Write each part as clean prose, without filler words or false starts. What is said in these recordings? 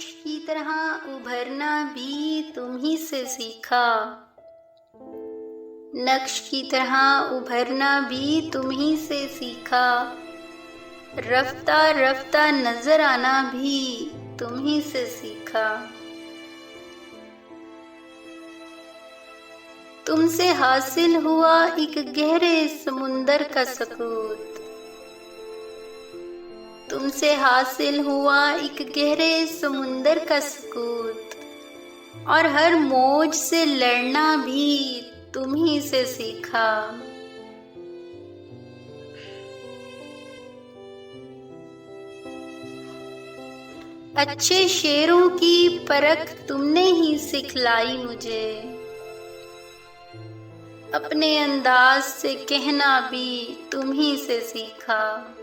नक्श की तरह उभरना भी तुम ही से सीखा। नक्श की तरह उभरना भी तुम ही से सीखा। रफ्ता रफ्ता नजर आना भी तुम ही से सीखा। तुमसे हासिल हुआ एक गहरे समुंदर का सकूत। तुमसे हासिल हुआ एक गहरे समुंदर का सकूत। और हर मौज से लड़ना भी तुम ही से सीखा। अच्छे शेरों की परख तुमने ही सिखलाई मुझे। अपने अंदाज से कहना भी तुम ही से सीखा।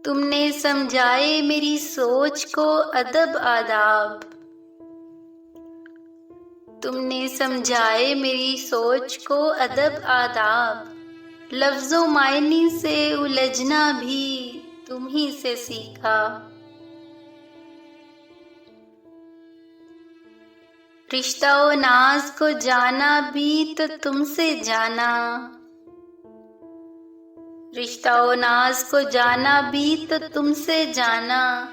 तुमने समझाए मेरी सोच को अदब आदाब। तुमने समझाए मेरी सोच को अदब आदाब। लफ्जों मायने से उलझना भी तुम ही से सीखा। रिश्ता व नाज को जाना भी तो तुमसे जाना। रिश्ता व नाज को जाना भी तो तुमसे जाना।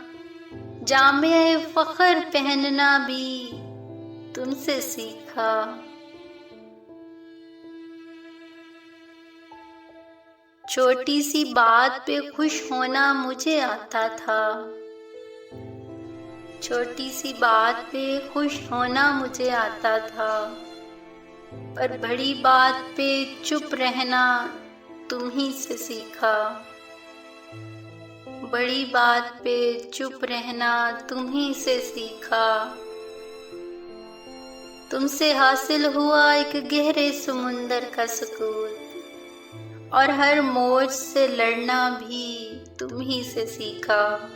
जामे फख्र पहनना भी तुमसे सीखा। छोटी सी बात पे खुश होना मुझे आता था। छोटी सी बात पे खुश होना मुझे आता था। पर बड़ी बात पे चुप रहना तुम ही से सीखा। बड़ी बात पे चुप रहना तुम ही से सीखा। तुमसे हासिल हुआ एक गहरे समुंदर का सुकून। और हर मौज से लड़ना भी तुम ही से सीखा।